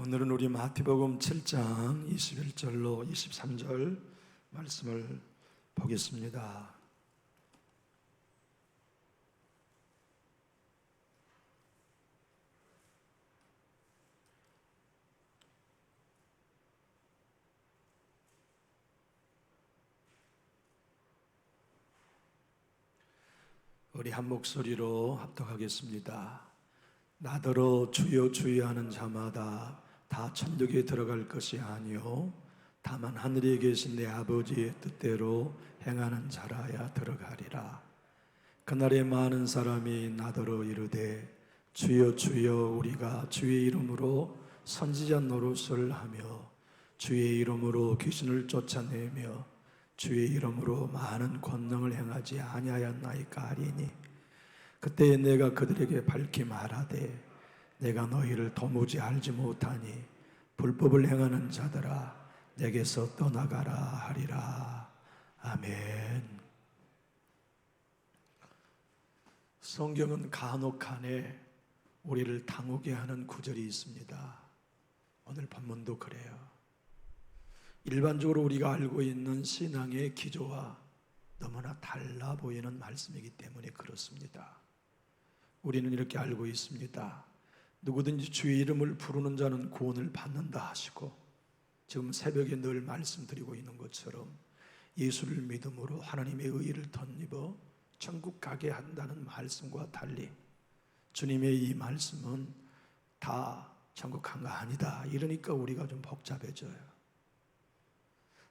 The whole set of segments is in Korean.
오늘은 우리 마태복음 7장 21절로 23절 말씀을 보겠습니다. 우리 한 목소리로 합독하겠습니다. 나더러 주여 주여 하는 자마다 다 천국에 들어갈 것이 아니요 다만 하늘에 계신 내 아버지의 뜻대로 행하는 자라야 들어가리라. 그날에 많은 사람이 나더러 이르되 주여 주여 우리가 주의 이름으로 선지자 노릇을 하며 주의 이름으로 귀신을 쫓아내며 주의 이름으로 많은 권능을 행하지 아니하였나이까 하리니 그때에 내가 그들에게 밝히 말하되 내가 너희를 도무지 알지 못하니 불법을 행하는 자들아 내게서 떠나가라 하리라. 아멘. 성경은 간혹간에 우리를 당혹해 하는 구절이 있습니다. 오늘 본문도 그래요. 일반적으로 우리가 알고 있는 신앙의 기조와 너무나 달라 보이는 말씀이기 때문에 그렇습니다. 우리는 이렇게 알고 있습니다. 누구든지 주의 이름을 부르는 자는 구원을 받는다 하시고, 지금 새벽에 늘 말씀드리고 있는 것처럼 예수를 믿음으로 하나님의 의의를 덧입어 천국 가게 한다는 말씀과 달리 주님의 이 말씀은 다 천국 간 거 아니다, 이러니까 우리가 좀 복잡해져요.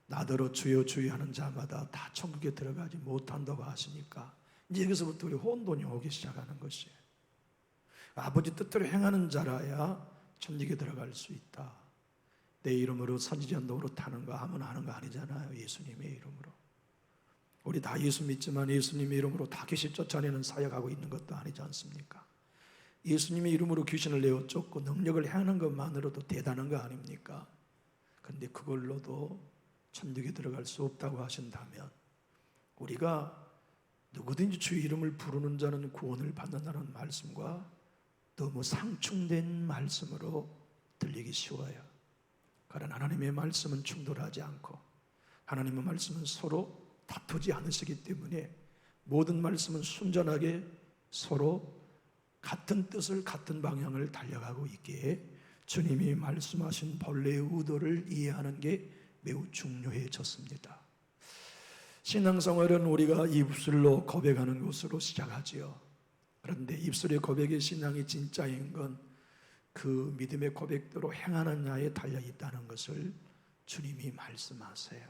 나더러 주여 주여 하는 자마다 다 천국에 들어가지 못한다고 하시니까 이제 여기서부터 우리 혼돈이 오기 시작하는 것이에요. 아버지 뜻대로 행하는 자라야 천국에 들어갈 수 있다. 내 이름으로 선지자 노릇하는 거 아무나 하는 거 아니잖아요. 예수님의 이름으로. 우리 다 예수 믿지만 예수님의 이름으로 다 귀신 쫓아내는 사역하고 있는 것도 아니지 않습니까? 예수님의 이름으로 귀신을 내어 쫓고 능력을 행하는 것만으로도 대단한 거 아닙니까? 그런데 그걸로도 천국에 들어갈 수 없다고 하신다면 우리가 누구든지 주의 이름을 부르는 자는 구원을 받는다는 말씀과 너무 상충된 말씀으로 들리기 쉬워요. 그러나 하나님의 말씀은 충돌하지 않고 하나님의 말씀은 서로 다투지 않으시기 때문에 모든 말씀은 순전하게 서로 같은 뜻을 같은 방향을 달려가고 있기에 주님이 말씀하신 본래의 의도를 이해하는 게 매우 중요해졌습니다. 신앙생활은 우리가 입술로 고백하는 것으로 시작하지요. 그런데 입술의 고백의 신앙이 진짜인 건 그 믿음의 고백대로 행하는 자에 달려있다는 것을 주님이 말씀하세요.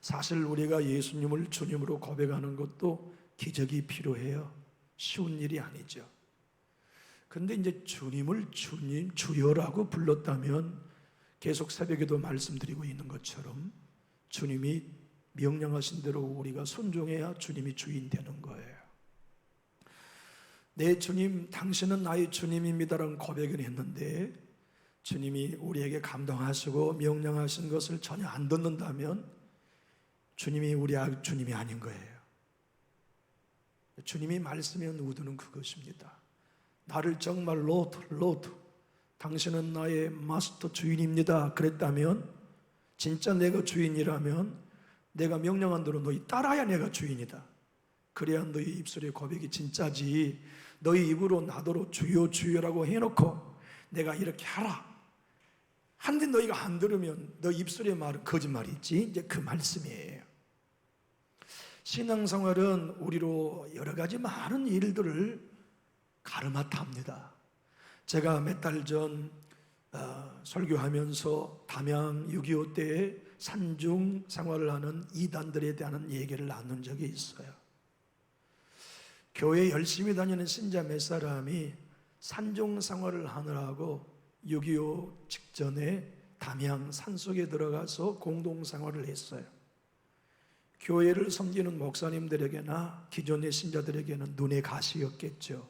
사실 우리가 예수님을 주님으로 고백하는 것도 기적이 필요해요. 쉬운 일이 아니죠. 그런데 이제 주님을 주님, 주여라고 불렀다면 계속 새벽에도 말씀드리고 있는 것처럼 주님이 명령하신 대로 우리가 순종해야 주님이 주인 되는 거예요. 내 주님, 당신은 나의 주님입니다라는 고백을 했는데 주님이 우리에게 감동하시고 명령하신 것을 전혀 안 듣는다면 주님이 우리 주님이 아닌 거예요. 주님이 말씀한 의도는 그것입니다. 나를 정말 로드, 당신은 나의 마스터 주인입니다 그랬다면, 진짜 내가 주인이라면 내가 명령한 대로 너희 따라야 내가 주인이다. 그래야 너희 입술의 고백이 진짜지. 너희 입으로 나더러 주여 주여라고 해놓고 내가 이렇게 하라 한데 너희가 안 들으면 너 입술의 말은 거짓말이지. 이제 그 말씀이에요. 신앙생활은 우리로 여러 가지 많은 일들을 가르마타 합니다. 제가 몇 달 전 설교하면서 담양 6.25 때에 산중 생활을 하는 이단들에 대한 얘기를 나눈 적이 있어요. 교회 열심히 다니는 신자 몇 사람이 산중 생활을 하느라고 6.25 직전에 담양 산속에 들어가서 공동생활을 했어요. 교회를 섬기는 목사님들에게나 기존의 신자들에게는 눈의 가시였겠죠.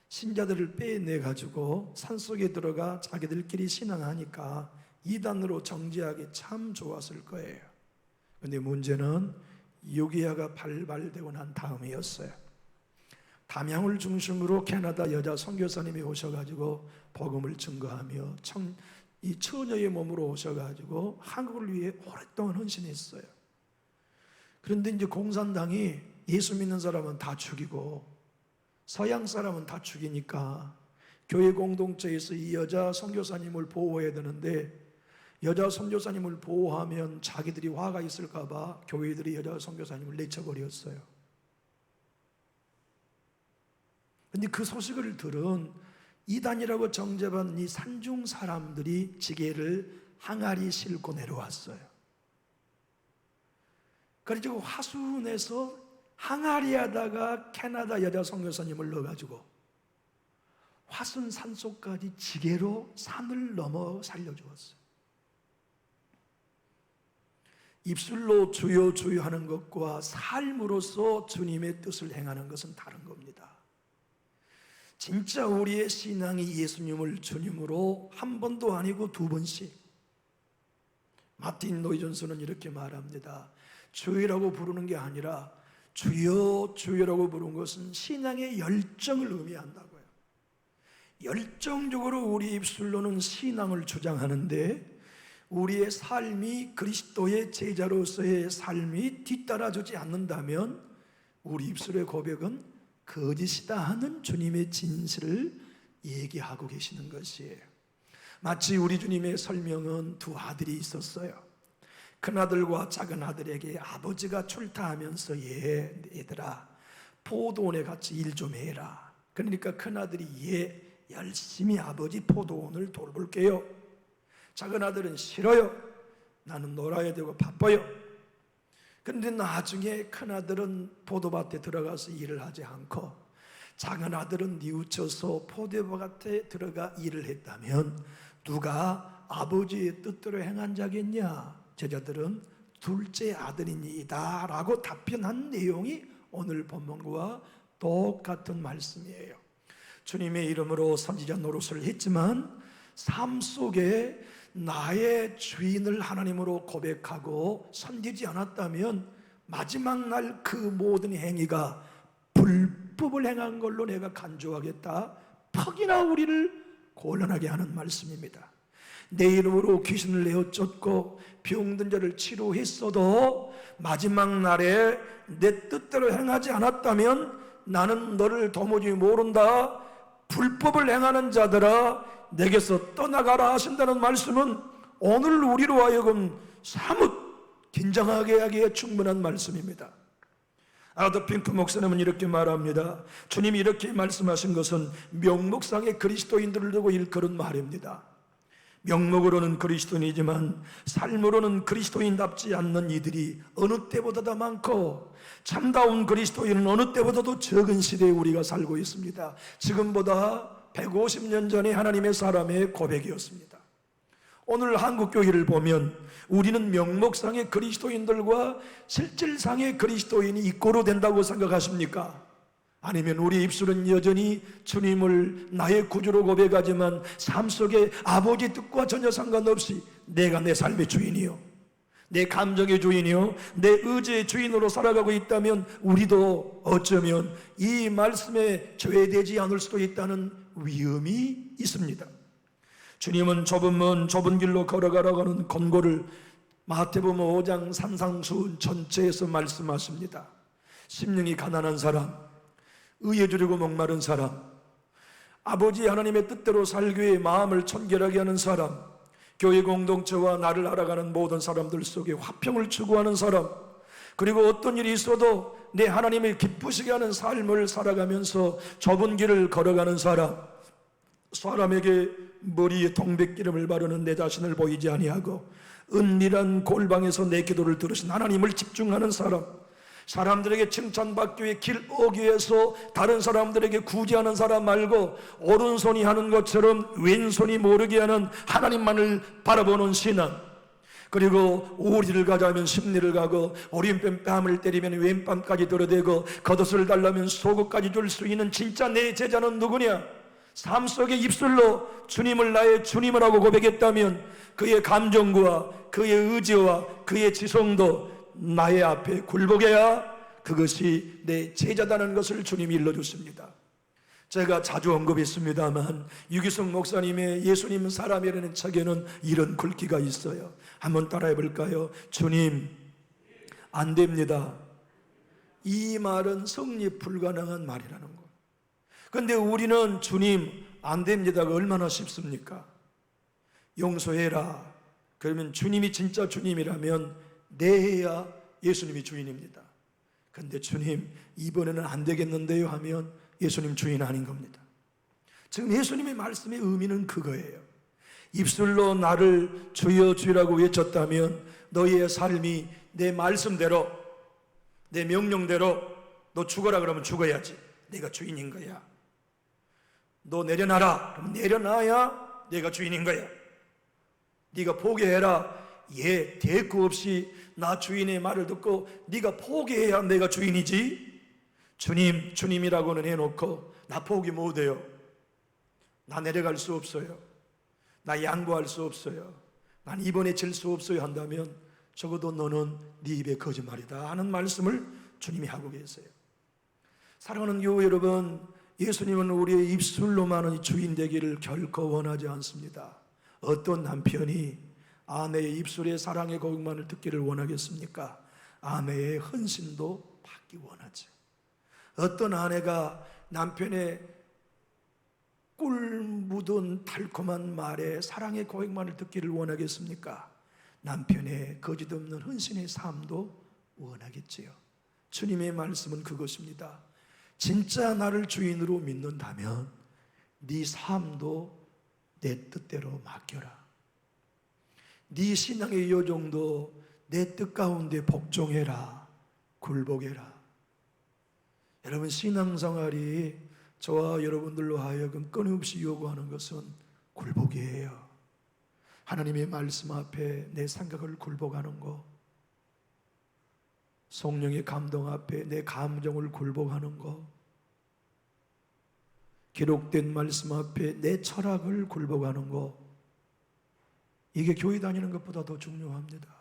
신자들을 빼내가지고 산속에 들어가 자기들끼리 신앙하니까 이단으로 정지하기 참 좋았을 거예요. 그런데 문제는 6.25가 발발되고 난 다음이었어요. 담양을 중심으로 캐나다 여자 선교사님이 오셔가지고 복음을 증거하며 이 처녀의 몸으로 오셔가지고 한국을 위해 오랫동안 헌신했어요. 그런데 이제 공산당이 예수 믿는 사람은 다 죽이고 서양 사람은 다 죽이니까 교회 공동체에서 이 여자 선교사님을 보호해야 되는데, 여자 선교사님을 보호하면 자기들이 화가 있을까 봐 교회들이 여자 선교사님을 내쳐버렸어요. 근데 그 소식을 들은 이단이라고 정죄받은 이 산중 사람들이 지게를 항아리 싣고 내려왔어요. 그래서 화순에서 항아리에다가 캐나다 여자 선교사님을 넣어가지고 화순 산속까지 지게로 산을 넘어 살려주었어요. 입술로 주여 주여 하는 것과 삶으로서 주님의 뜻을 행하는 것은 다른 겁니다. 진짜 우리의 신앙이 예수님을 주님으로 한 번도 아니고 두 번씩, 마틴 노이존스는 이렇게 말합니다. 주여라고 부르는 게 아니라 주여 주여라고 부르는 것은 신앙의 열정을 의미한다고요. 열정적으로 우리 입술로는 신앙을 주장하는데 우리의 삶이 그리스도의 제자로서의 삶이 뒤따라주지 않는다면 우리 입술의 고백은 거짓이다 하는 주님의 진실을 얘기하고 계시는 것이에요. 마치 우리 주님의 설명은 두 아들이 있었어요. 큰아들과 작은아들에게 아버지가 출타하면서 얘들아 포도원에 같이 일 좀 해라. 그러니까 큰아들이 열심히 아버지 포도원을 돌볼게요. 작은아들은 싫어요. 나는 놀아야 되고 바빠요. 그런데 나중에 큰아들은 포도밭에 들어가서 일을 하지 않고 작은아들은 뉘우쳐서 포도밭에 들어가 일을 했다면 누가 아버지의 뜻대로 행한 자겠냐? 제자들은 둘째 아들이니이다 라고 답변한 내용이 오늘 본문과 똑같은 말씀이에요. 주님의 이름으로 선지자 노릇을 했지만 삶 속에 나의 주인을 하나님으로 고백하고 섬기지 않았다면 마지막 날 그 모든 행위가 불법을 행한 걸로 내가 간주하겠다, 퍽이나 우리를 곤란하게 하는 말씀입니다. 내 이름으로 귀신을 내어 쫓고 병든 자를 치료했어도 마지막 날에 내 뜻대로 행하지 않았다면 나는 너를 도무지 모른다, 불법을 행하는 자들아 내게서 떠나가라 하신다는 말씀은 오늘 우리로 하여금 사뭇 긴장하게 하기에 충분한 말씀입니다. 아더 핑크 목사님은 이렇게 말합니다. 주님이 이렇게 말씀하신 것은 명목상의 그리스도인들을 두고 일컬은 말입니다. 명목으로는 그리스도인이지만 삶으로는 그리스도인답지 않는 이들이 어느 때보다도 많고 참다운 그리스도인은 어느 때보다도 적은 시대에 우리가 살고 있습니다. 지금보다 150년 전에 하나님의 사람의 고백이었습니다. 오늘 한국교회를 보면 우리는 명목상의 그리스도인들과 실질상의 그리스도인이 이꼬로 된다고 생각하십니까? 아니면 우리 입술은 여전히 주님을 나의 구주로 고백하지만 삶 속에 아버지 뜻과 전혀 상관없이 내가 내 삶의 주인이요, 내 감정의 주인이요, 내 의지의 주인으로 살아가고 있다면 우리도 어쩌면 이 말씀에 죄되지 않을 수도 있다는 위험이 있습니다. 주님은 좁은 길로 걸어가라고 하는 권고를 마태복음 5장 산상수훈 전체에서 말씀하십니다. 심령이 가난한 사람, 의에 주려고 목마른 사람, 아버지 하나님의 뜻대로 살기 위해 마음을 청결하게 하는 사람, 교회 공동체와 나를 알아가는 모든 사람들 속에 화평을 추구하는 사람, 그리고 어떤 일이 있어도 내 하나님을 기쁘시게 하는 삶을 살아가면서 좁은 길을 걸어가는 사람, 사람에게 머리에 동백기름을 바르는 내 자신을 보이지 아니하고 은밀한 골방에서 내 기도를 들으신 하나님을 집중하는 사람, 사람들에게 칭찬받기 위해 길 오기 위해서 다른 사람들에게 구제하는 사람 말고 오른손이 하는 것처럼 왼손이 모르게 하는 하나님만을 바라보는 신앙, 그리고 오리를 가자면 십리를 가고 오른뺨을 때리면 왼뺨까지 들어대고 겉옷을 달라면 속옷까지 줄 수 있는 진짜 내 제자는 누구냐? 삶 속에 입술로 주님을 나의 주님을 하고 고백했다면 그의 감정과 그의 의지와 그의 지성도 나의 앞에 굴복해야 그것이 내 제자다는 것을 주님이 일러주십니다. 제가 자주 언급했습니다만 유기성 목사님의 예수님은 사람이라는 책에는 이런 글귀가 있어요. 한번 따라해 볼까요? 주님, 안 됩니다. 이 말은 성립 불가능한 말이라는 거. 그런데 우리는 주님, 안 됩니다가 얼마나 쉽습니까? 용서해라. 그러면 주님이 진짜 주님이라면 내해야 예수님이 주인입니다. 그런데 주님, 이번에는 안 되겠는데요 하면 예수님 주인 아닌 겁니다. 지금 예수님의 말씀의 의미는 그거예요. 입술로 나를 주여 주라고 외쳤다면 너희의 삶이 내 말씀대로, 내 명령대로 너 죽어라 그러면 죽어야지. 내가 주인인 거야. 너 내려놔라 그러면 내려놔야 내가 주인인 거야. 네가 포기해라. 예, 대꾸 없이 나 주인의 말을 듣고 네가 포기해야 내가 주인이지. 주님, 주님이라고는 해놓고 나 포기 못해요. 나 내려갈 수 없어요. 나 양보할 수 없어요. 난 이번에 질 수 없어요 한다면 적어도 너는 네 입에 거짓말이다 하는 말씀을 주님이 하고 계세요. 사랑하는 교회 여러분, 예수님은 우리의 입술로만은 주인 되기를 결코 원하지 않습니다. 어떤 남편이 아내의 입술에 사랑의 고백만을 듣기를 원하겠습니까? 아내의 헌신도 받기 원하죠. 어떤 아내가 남편의 꿀 묻은 달콤한 말에 사랑의 고백만을 듣기를 원하겠습니까? 남편의 거짓없는 헌신의 삶도 원하겠지요. 주님의 말씀은 그것입니다. 진짜 나를 주인으로 믿는다면 네 삶도 내 뜻대로 맡겨라. 네 신앙의 요정도 내 뜻 가운데 복종해라. 굴복해라. 여러분, 신앙생활이 저와 여러분들로 하여금 끊임없이 요구하는 것은 굴복이에요. 하나님의 말씀 앞에 내 생각을 굴복하는 거, 성령의 감동 앞에 내 감정을 굴복하는 거, 기록된 말씀 앞에 내 철학을 굴복하는 거, 이게 교회 다니는 것보다 더 중요합니다.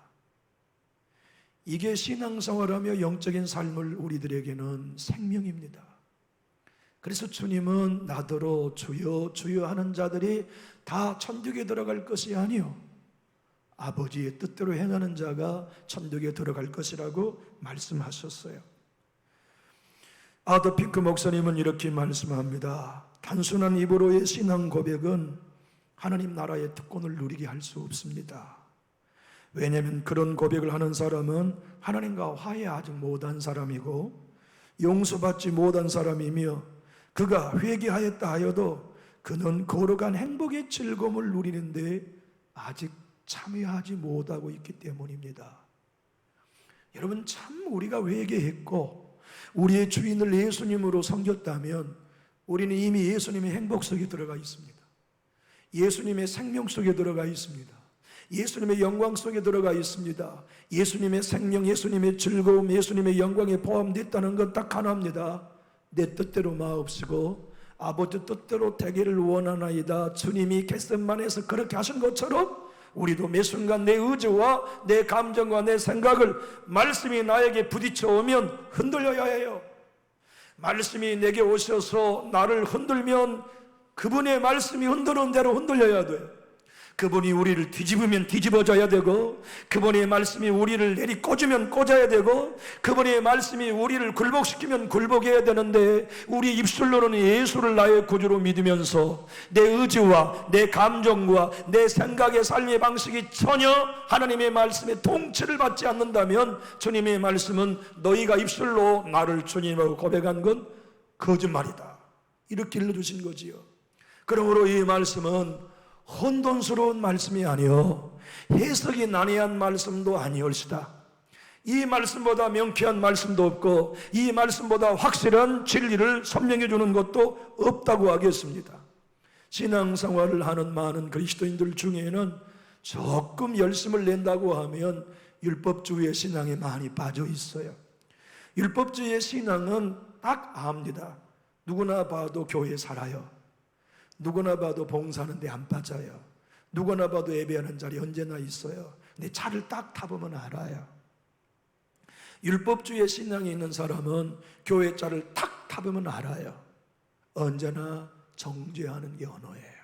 이게 신앙생활하며 영적인 삶을 우리들에게는 생명입니다. 그래서 주님은 나더러 주여 주여 하는 자들이 다 천국에 들어갈 것이 아니요 아버지의 뜻대로 행하는 자가 천국에 들어갈 것이라고 말씀하셨어요. 아더 핑크 목사님은 이렇게 말씀합니다. 단순한 입으로의 신앙 고백은 하나님 나라의 특권을 누리게 할 수 없습니다. 왜냐하면 그런 고백을 하는 사람은 하나님과 화해하지 못한 사람이고 용서받지 못한 사람이며 그가 회개하였다 하여도 그는 거룩한 행복의 즐거움을 누리는데 아직 참여하지 못하고 있기 때문입니다. 여러분, 참 우리가 회개했고 우리의 주인을 예수님으로 섬겼다면 우리는 이미 예수님의 행복 속에 들어가 있습니다. 예수님의 생명 속에 들어가 있습니다. 예수님의 영광 속에 들어가 있습니다. 예수님의 생명, 예수님의 즐거움, 예수님의 영광에 포함됐다는 건 딱 하나입니다. 내 뜻대로 마옵시고 아버지 뜻대로 되기를 원하나이다. 주님이 겟세마네에서 그렇게 하신 것처럼 우리도 매 순간 내 의지와 내 감정과 내 생각을 말씀이 나에게 부딪혀 오면 흔들려야 해요. 말씀이 내게 오셔서 나를 흔들면 그분의 말씀이 흔드는 대로 흔들려야 돼요. 그분이 우리를 뒤집으면 뒤집어져야 되고 그분의 말씀이 우리를 내리꽂으면 꽂아야 되고 그분의 말씀이 우리를 굴복시키면 굴복해야 되는데 우리 입술로는 예수를 나의 구주로 믿으면서 내 의지와 내 감정과 내 생각의 삶의 방식이 전혀 하나님의 말씀에 통치를 받지 않는다면 주님의 말씀은 너희가 입술로 나를 주님으로 고백한 건 거짓말이다. 이렇게 일러주신 거지요. 그러므로 이 말씀은 혼돈스러운 말씀이 아니요 해석이 난해한 말씀도 아니올시다. 이 말씀보다 명쾌한 말씀도 없고 이 말씀보다 확실한 진리를 설명해 주는 것도 없다고 하겠습니다. 신앙생활을 하는 많은 그리스도인들 중에는 조금 열심을 낸다고 하면 율법주의의 신앙에 많이 빠져 있어요. 율법주의의 신앙은 딱 압니다. 누구나 봐도 교회 살아요. 누구나 봐도 봉사하는데 안 빠져요. 누구나 봐도 예배하는 자리 언제나 있어요. 근데 차를 딱 타보면 알아요. 율법주의 신앙이 있는 사람은 교회 자를 탁 타보면 알아요. 언제나 정죄하는 게 언어예요.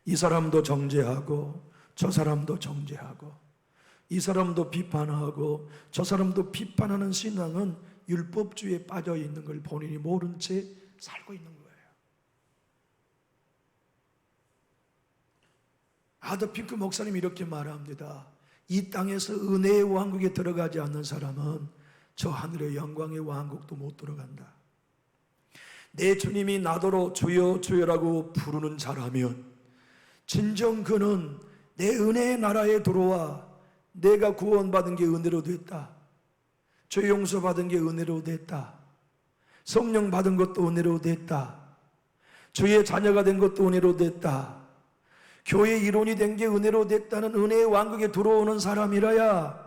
이 사람도 정죄하고 저 사람도 정죄하고 이 사람도 비판하고 저 사람도 비판하는 신앙은 율법주의에 빠져 있는 걸 본인이 모른 채 살고 있는 거예요. 아더 핑크 목사님이 이렇게 말합니다. 이 땅에서 은혜의 왕국에 들어가지 않는 사람은 저 하늘의 영광의 왕국도 못 들어간다. 내 주님이 나더러 주여 주여라고 부르는 자라면 진정 그는 내 은혜의 나라에 들어와 내가 구원받은 게 은혜로 됐다. 죄 용서받은 게 은혜로 됐다. 성령 받은 것도 은혜로 됐다. 주의 자녀가 된 것도 은혜로 됐다. 교회 일원이 된 게 은혜로 됐다는 은혜의 왕국에 들어오는 사람이라야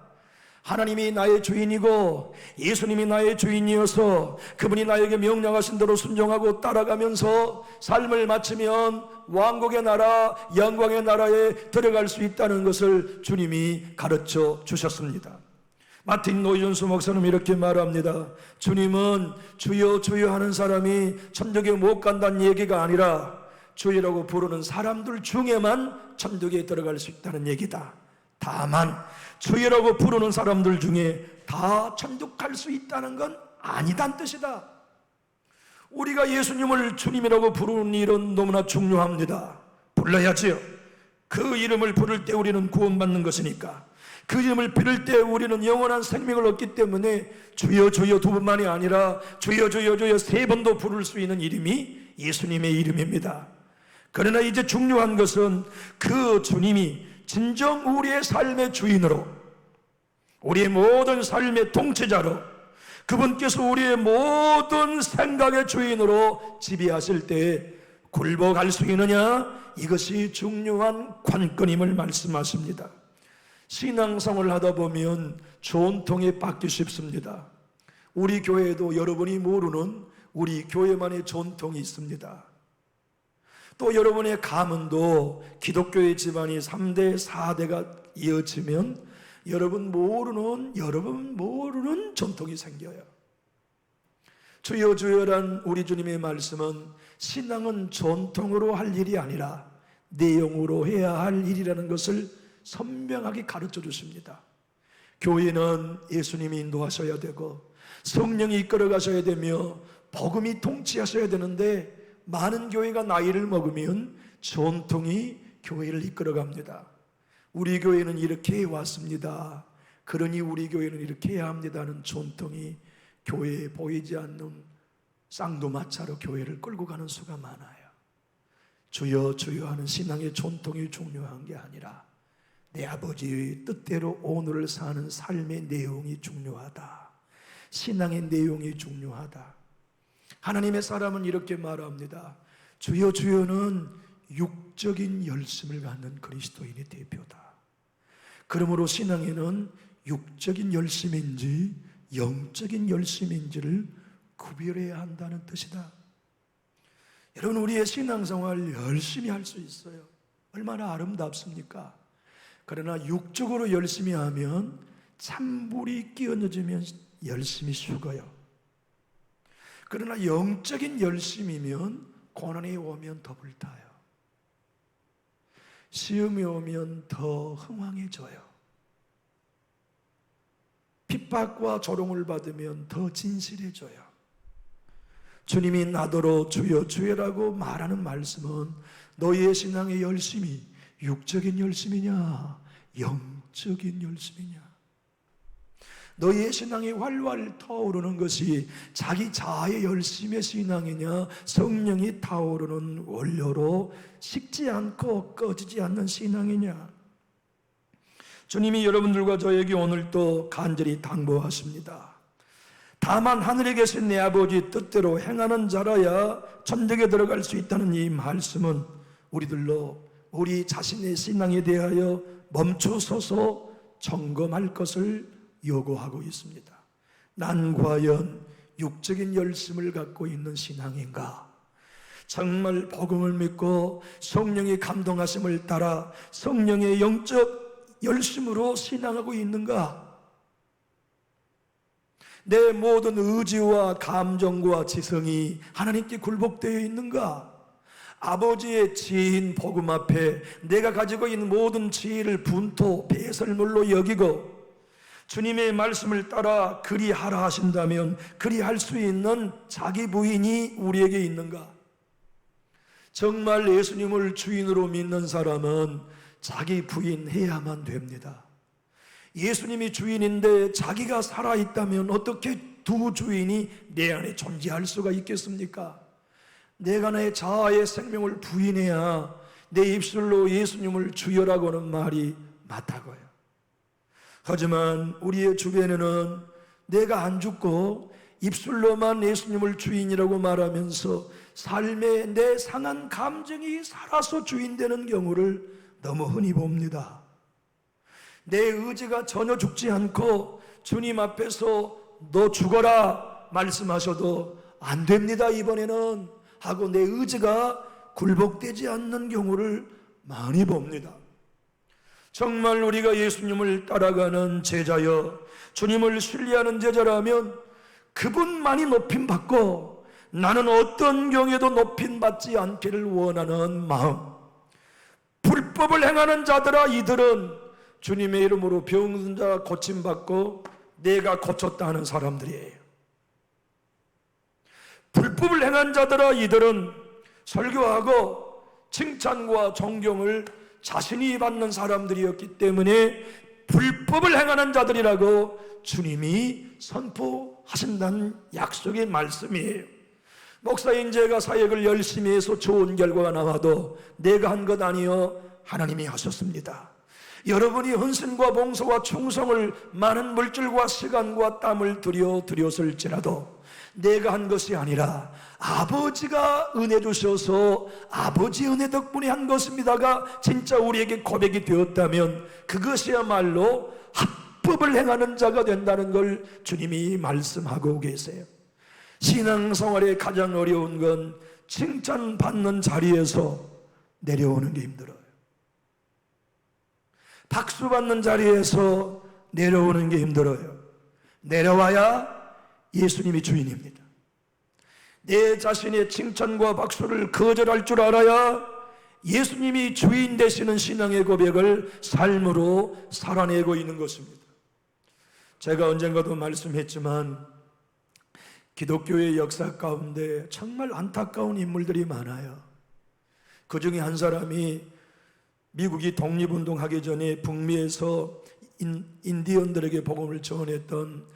하나님이 나의 주인이고 예수님이 나의 주인이어서 그분이 나에게 명령하신 대로 순종하고 따라가면서 삶을 마치면 왕국의 나라, 영광의 나라에 들어갈 수 있다는 것을 주님이 가르쳐 주셨습니다. 마틴 노이존스 목사는 이렇게 말합니다. 주님은 주여 주여 하는 사람이 천국에 못 간다는 얘기가 아니라 주여라고 부르는 사람들 중에만 천국에 들어갈 수 있다는 얘기다. 다만 주여라고 부르는 사람들 중에 다 천국 갈 수 있다는 건 아니단 뜻이다. 우리가 예수님을 주님이라고 부르는 일은 너무나 중요합니다. 불러야지요. 그 이름을 부를 때 우리는 구원받는 것이니까. 그 이름을 부를 때 우리는 영원한 생명을 얻기 때문에 주여 주여 두 번만이 아니라 주여 주여 주여 세 번도 부를 수 있는 이름이 예수님의 이름입니다. 그러나 이제 중요한 것은 그 주님이 진정 우리의 삶의 주인으로, 우리의 모든 삶의 통치자로, 그분께서 우리의 모든 생각의 주인으로 지배하실 때 굴복할 수 있느냐? 이것이 중요한 관건임을 말씀하십니다. 신앙생활을 하다 보면 전통에 빠지기 쉽습니다. 우리 교회에도 여러분이 모르는 우리 교회만의 전통이 있습니다. 또 여러분의 가문도 기독교의 집안이 3대, 4대가 이어지면 여러분 모르는 전통이 생겨요. 주여 주여란 우리 주님의 말씀은 신앙은 전통으로 할 일이 아니라 내용으로 해야 할 일이라는 것을 선명하게 가르쳐 주십니다. 교회는 예수님이 인도하셔야 되고 성령이 이끌어 가셔야 되며 복음이 통치하셔야 되는데 많은 교회가 나이를 먹으면 전통이 교회를 이끌어 갑니다. 우리 교회는 이렇게 해왔습니다. 그러니 우리 교회는 이렇게 해야 합니다는 전통이 교회에 보이지 않는 쌍두마차로 교회를 끌고 가는 수가 많아요. 주여 주여 하는 신앙의 전통이 중요한 게 아니라 내 아버지의 뜻대로 오늘을 사는 삶의 내용이 중요하다. 신앙의 내용이 중요하다. 하나님의 사람은 이렇게 말합니다. 주여 주여는 육적인 열심을 갖는 그리스도인의 대표다. 그러므로 신앙에는 육적인 열심인지 영적인 열심인지를 구별해야 한다는 뜻이다. 여러분, 우리의 신앙생활 열심히 할 수 있어요. 얼마나 아름답습니까? 그러나 육적으로 열심히 하면 찬물이 끼얹어지면 열심히 죽어요. 그러나 영적인 열심이면 고난이 오면 더 불타요. 시험이 오면 더 흥황해져요. 핍박과 조롱을 받으면 더 진실해져요. 주님이 나더러 주여 주여라고 말하는 말씀은 너희의 신앙의 열심이 육적인 열심이냐 영적인 열심이냐, 너희의 신앙이 활활 타오르는 것이 자기 자아의 열심의 신앙이냐 성령이 타오르는 원료로 식지 않고 꺼지지 않는 신앙이냐. 주님이 여러분들과 저에게 오늘 또 간절히 당부하십니다. 다만 하늘에 계신 내 아버지 뜻대로 행하는 자라야 천국에 들어갈 수 있다는 이 말씀은 우리들로 우리 자신의 신앙에 대하여 멈춰서서 점검할 것을 요구하고 있습니다. 난 과연 육적인 열심을 갖고 있는 신앙인가? 정말 복음을 믿고 성령의 감동하심을 따라 성령의 영적 열심으로 신앙하고 있는가? 내 모든 의지와 감정과 지성이 하나님께 굴복되어 있는가? 아버지의 지혜인 복음 앞에 내가 가지고 있는 모든 지혜를 분토 배설물로 여기고 주님의 말씀을 따라 그리하라 하신다면 그리할 수 있는 자기 부인이 우리에게 있는가? 정말 예수님을 주인으로 믿는 사람은 자기 부인해야만 됩니다. 예수님이 주인인데 자기가 살아있다면 어떻게 두 주인이 내 안에 존재할 수가 있겠습니까? 내가 내 자아의 생명을 부인해야 내 입술로 예수님을 주여라고 하는 말이 맞다고요. 하지만 우리의 주변에는 내가 안 죽고 입술로만 예수님을 주인이라고 말하면서 삶에 내 상한 감정이 살아서 주인 되는 경우를 너무 흔히 봅니다. 내 의지가 전혀 죽지 않고 주님 앞에서 너 죽어라 말씀하셔도 안 됩니다 이번에는 하고 내 의지가 굴복되지 않는 경우를 많이 봅니다. 정말 우리가 예수님을 따라가는 제자여 주님을 신뢰하는 제자라면 그분만이 높임받고 나는 어떤 경우에도 높임받지 않기를 원하는 마음, 불법을 행하는 자들아 이들은 주님의 이름으로 병든 자 고침받고 내가 고쳤다 하는 사람들이에요. 불법을 행한 자들아 이들은 설교하고 칭찬과 존경을 자신이 받는 사람들이었기 때문에 불법을 행하는 자들이라고 주님이 선포하신다는 약속의 말씀이에요. 목사인 제가 사역을 열심히 해서 좋은 결과가 나와도 내가 한 것 아니요 하나님이 하셨습니다. 여러분이 헌신과 봉사와 충성을 많은 물질과 시간과 땀을 들였을지라도 내가 한 것이 아니라 아버지가 은혜 주셔서 아버지 은혜 덕분에 한 것입니다가 진짜 우리에게 고백이 되었다면 그것이야말로 합법을 행하는 자가 된다는 걸 주님이 말씀하고 계세요. 신앙생활에 가장 어려운 건 칭찬받는 자리에서 내려오는 게 힘들어요. 박수 받는 자리에서 내려오는 게 힘들어요. 내려와야 예수님이 주인입니다. 내 자신의 칭찬과 박수를 거절할 줄 알아야 예수님이 주인 되시는 신앙의 고백을 삶으로 살아내고 있는 것입니다. 제가 언젠가도 말씀했지만 기독교의 역사 가운데 정말 안타까운 인물들이 많아요. 그 중에 한 사람이 미국이 독립운동하기 전에 북미에서 인디언들에게 복음을 전했던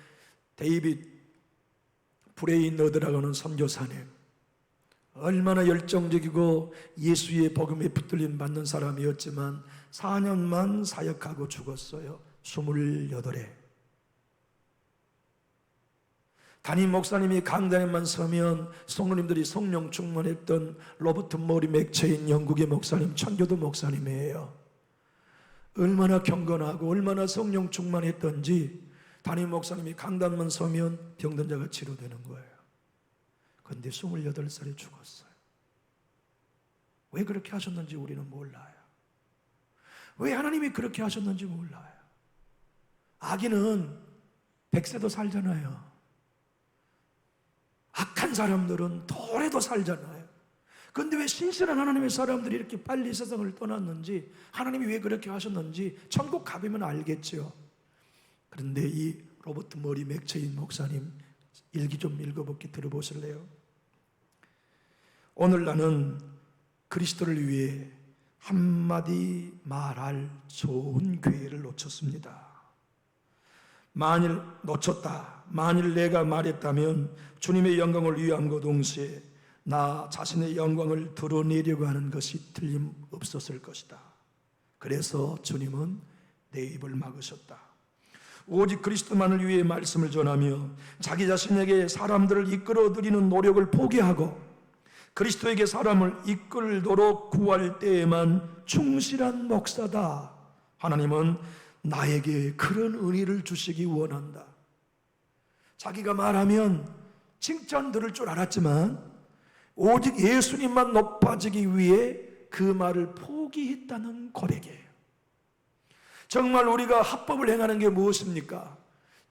데이빗 브레이너드라고 하는 선교사님, 얼마나 열정적이고 예수의 복음에 붙들림 받는 사람이었지만 4년만 사역하고 죽었어요. 28에. 담임 목사님이 강단에만 서면 성도님들이 성령 충만했던 로버트 모리 맥체인 영국의 목사님, 천교도 목사님이에요. 얼마나 경건하고 얼마나 성령 충만했던지 담임 목사님이 강단만 서면 병든 자가 치료되는 거예요. 그런데 28살에 죽었어요. 왜 그렇게 하셨는지 우리는 몰라요. 왜 하나님이 그렇게 하셨는지 몰라요. 아기는 100세도 살잖아요. 악한 사람들은 오래도 살잖아요. 그런데 왜 신실한 하나님의 사람들이 이렇게 빨리 세상을 떠났는지, 하나님이 왜 그렇게 하셨는지 천국 가보면 알겠죠. 그런데 이 로버트 머리 맥체인 목사님 일기 좀 읽어보기 들어보실래요? 오늘 나는 그리스도를 위해 한마디 말할 좋은 기회를 놓쳤습니다. 만일 놓쳤다, 만일 내가 말했다면 주님의 영광을 위함과 동시에 나 자신의 영광을 드러내려고 하는 것이 틀림없었을 것이다. 그래서 주님은 내 입을 막으셨다. 오직 그리스도만을 위해 말씀을 전하며 자기 자신에게 사람들을 이끌어들이는 노력을 포기하고 그리스도에게 사람을 이끌도록 구할 때에만 충실한 목사다. 하나님은 나에게 그런 은혜를 주시기 원한다. 자기가 말하면 칭찬 들을 줄 알았지만 오직 예수님만 높아지기 위해 그 말을 포기했다는 고백이에요. 정말 우리가 합법을 행하는 게 무엇입니까?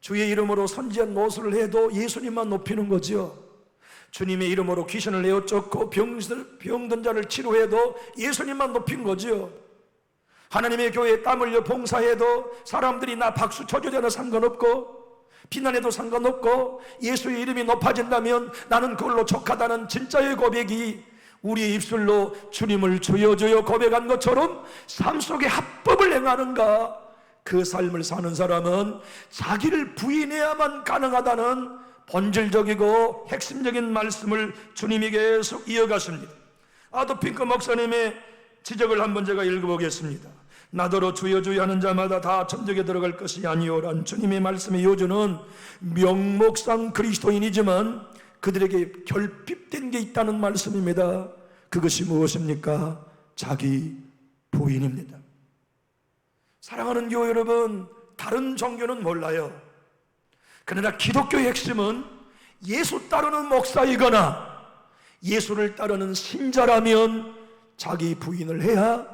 주의 이름으로 선지한 노술을 해도 예수님만 높이는 거지요. 주님의 이름으로 귀신을 내어 쫓고 병든 자를 치료해도 예수님만 높인 거지요. 하나님의 교회에 땀 흘려 봉사해도 사람들이 나 박수 쳐주자나 상관없고 비난해도 상관없고 예수의 이름이 높아진다면 나는 그걸로 족하다는 진짜의 고백이 우리의 입술로 주님을 주여 주여 고백한 것처럼 삶 속에 합법을 행하는가? 그 삶을 사는 사람은 자기를 부인해야만 가능하다는 본질적이고 핵심적인 말씀을 주님이 계속 이어가십니다. 아도 핑크 목사님의 지적을 한번 제가 읽어보겠습니다. 나더러 주여 주여 하는 자마다 다 천국에 들어갈 것이 아니오란 주님의 말씀의 요주는 명목상 그리스도인이지만 그들에게 결핍된 게 있다는 말씀입니다. 그것이 무엇입니까? 자기 부인입니다. 사랑하는 교회 여러분, 다른 종교는 몰라요. 그러나 기독교의 핵심은 예수 따르는 목사이거나 예수를 따르는 신자라면 자기 부인을 해야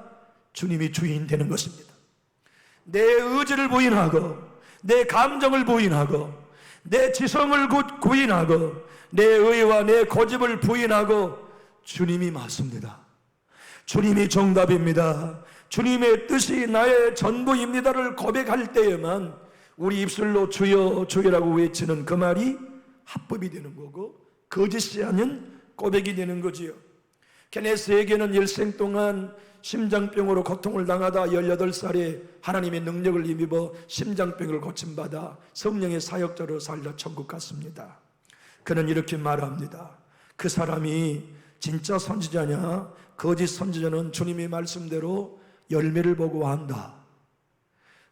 주님이 주인 되는 것입니다. 내 의지를 부인하고 내 감정을 부인하고 내 지성을 부인하고 내 의와 내 고집을 부인하고 주님이 맞습니다. 주님이 정답입니다. 주님의 뜻이 나의 전부입니다를 고백할 때에만 우리 입술로 주여 주여라고 외치는 그 말이 합법이 되는 거고 거짓이 아닌 고백이 되는 거지요. 케네스에게는 일생 동안 심장병으로 고통을 당하다 18살에 하나님의 능력을 힘입어 심장병을 고침받아 성령의 사역자로 살다 천국 갔습니다. 그는 이렇게 말합니다. 그 사람이 진짜 선지자냐 거짓 선지자는 주님의 말씀대로 열매를 보고 한다.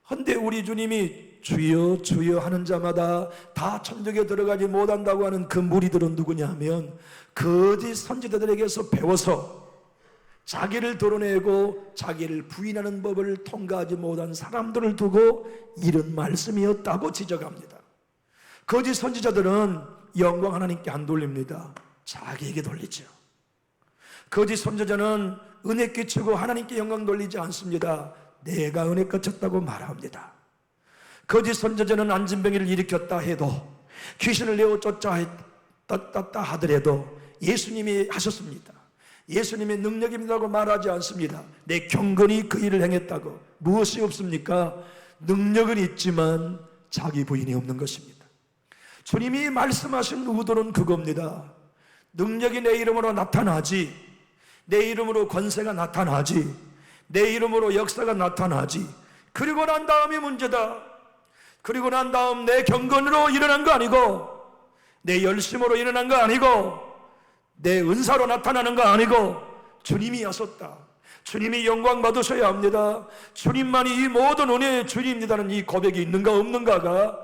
헌데 우리 주님이 주여 주여 하는 자마다 다 천국에 들어가지 못한다고 하는 그 무리들은 누구냐 하면 거짓 선지자들에게서 배워서 자기를 드러내고 자기를 부인하는 법을 통과하지 못한 사람들을 두고 이런 말씀이었다고 지적합니다. 거짓 선지자들은 영광 하나님께 안 돌립니다. 자기에게 돌리죠. 거짓 선지자는 은혜 끼치고 하나님께 영광 돌리지 않습니다. 내가 은혜 끼쳤다고 말합니다. 거짓 선지자는 안진병이를 일으켰다 해도 귀신을 내어 쫓았다 하더라도 예수님이 하셨습니다. 예수님의 능력입니다고 말하지 않습니다. 내 경건이 그 일을 행했다고. 무엇이 없습니까? 능력은 있지만 자기 부인이 없는 것입니다. 주님이 말씀하신 의도는 그겁니다. 능력이 내 이름으로 나타나지, 내 이름으로 권세가 나타나지, 내 이름으로 역사가 나타나지. 그리고 난 다음이 문제다. 그리고 난 다음 내 경건으로 일어난 거 아니고 내 열심으로 일어난 거 아니고 내 은사로 나타나는 거 아니고 주님이 하셨다. 주님이 영광 받으셔야 합니다. 주님만이 이 모든 은혜의 주님입니다는 이 고백이 있는가 없는가가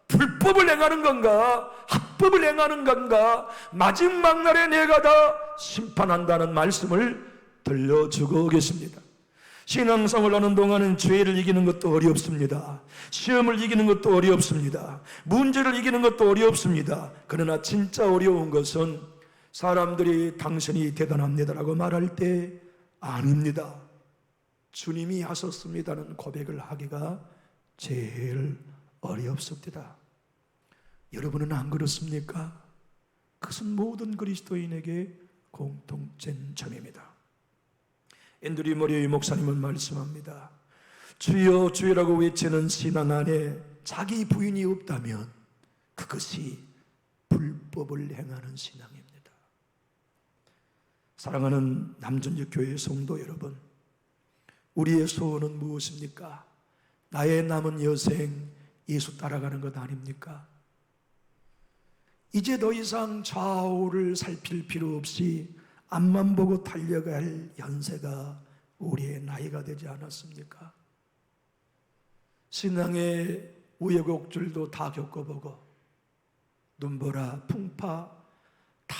불법을 행하는 건가 합법을 행하는 건가 마지막 날에 내가 다 심판한다는 말씀을 들려주고 계십니다. 신앙생활을 하는 동안은 죄를 이기는 것도 어렵습니다. 시험을 이기는 것도 어렵습니다. 문제를 이기는 것도 어렵습니다. 그러나 진짜 어려운 것은 사람들이 당신이 대단합니다라고 말할 때 아닙니다. 주님이 하셨습니다는 고백을 하기가 제일 어렵습니다. 여러분은 안 그렇습니까? 그것은 모든 그리스도인에게 공통된 점입니다. 앤드류 머레이 목사님은 말씀합니다. 주여 주여라고 외치는 신앙 안에 자기 부인이 없다면 그것이 불법을 행하는 신앙입니다. 사랑하는 남전역 교회 성도 여러분, 우리의 소원은 무엇입니까? 나의 남은 여생 예수 따라가는 것 아닙니까? 이제 더 이상 좌우를 살필 필요 없이 앞만 보고 달려갈 연세가 우리의 나이가 되지 않았습니까? 신앙의 우여곡절도 다 겪어보고 눈보라 풍파 다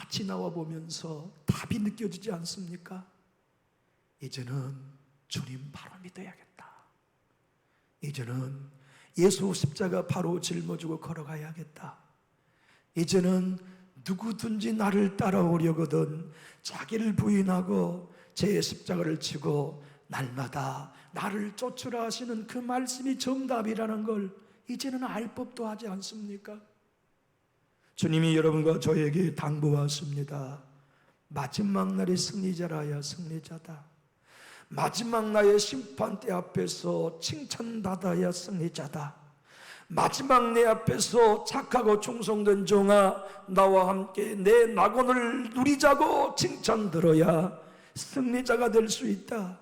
지나와 보면서 답이 느껴지지 않습니까? 이제는 주님 바로 믿어야겠다. 이제는 예수 십자가 바로 짊어지고 걸어가야겠다. 이제는 누구든지 나를 따라오려거든 자기를 부인하고 제 십자가를 지고 날마다 나를 쫓으라 하시는 그 말씀이 정답이라는 걸 이제는 알 법도 하지 않습니까? 주님이 여러분과 저에게 당부하십니다. 마지막 날의 승리자라야 승리자다. 마지막 날의 심판대 앞에서 칭찬받아야 승리자다. 마지막 내 앞에서 착하고 충성된 종아, 나와 함께 내 낙원을 누리자고 칭찬 들어야 승리자가 될 수 있다.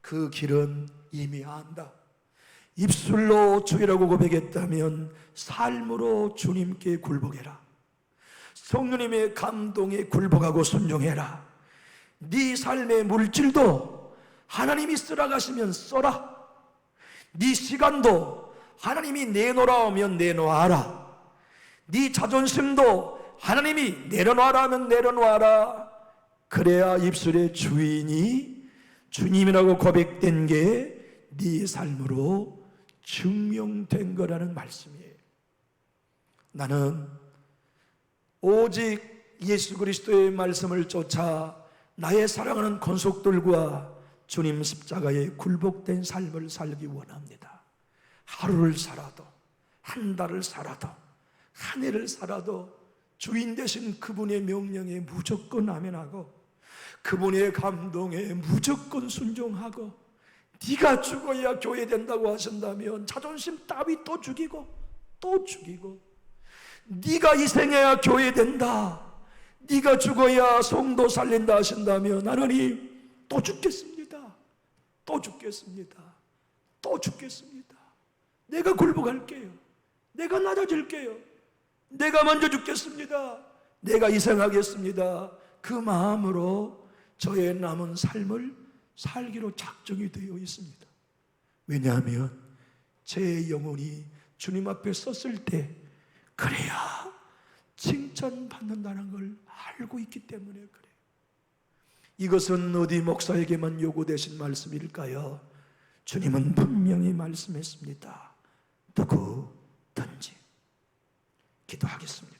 그 길은 이미 안다. 입술로 주이라고 고백했다면 삶으로 주님께 굴복해라. 성령님의 감동에 굴복하고 순종해라. 네 삶의 물질도 하나님이 쓰라 가시면 써라. 네 시간도 하나님이 내놓으라 하면 내놓아라. 네 자존심도 하나님이 내려놔라 하면 내려놔라. 그래야 입술의 주인이 주님이라고 고백된 게 네 삶으로 증명된 거라는 말씀이에요. 나는 오직 예수 그리스도의 말씀을 쫓아 나의 사랑하는 권속들과 주님 십자가에 굴복된 삶을 살기 원합니다. 하루를 살아도, 한 달을 살아도, 한 해를 살아도 주인 되신 그분의 명령에 무조건 아멘하고, 그분의 감동에 무조건 순종하고, 네가 죽어야 교회 된다고 하신다면 자존심 따위 또 죽이고 또 죽이고, 네가 희생해야 교회 된다, 네가 죽어야 성도 살린다 하신다면 하나님 또 죽겠습니다, 또 죽겠습니다, 또 죽겠습니다. 내가 굴복할게요. 내가 낮아질게요. 내가 먼저 죽겠습니다. 내가 희생하겠습니다. 그 마음으로 저의 남은 삶을 살기로 작정이 되어 있습니다. 왜냐하면 제 영혼이 주님 앞에 섰을 때 그래야 칭찬받는다는 걸 알고 있기 때문에 그래요. 이것은 어디 목사에게만 요구되신 말씀일까요? 주님은 분명히 말씀했습니다. 누구든지. 기도하겠습니다.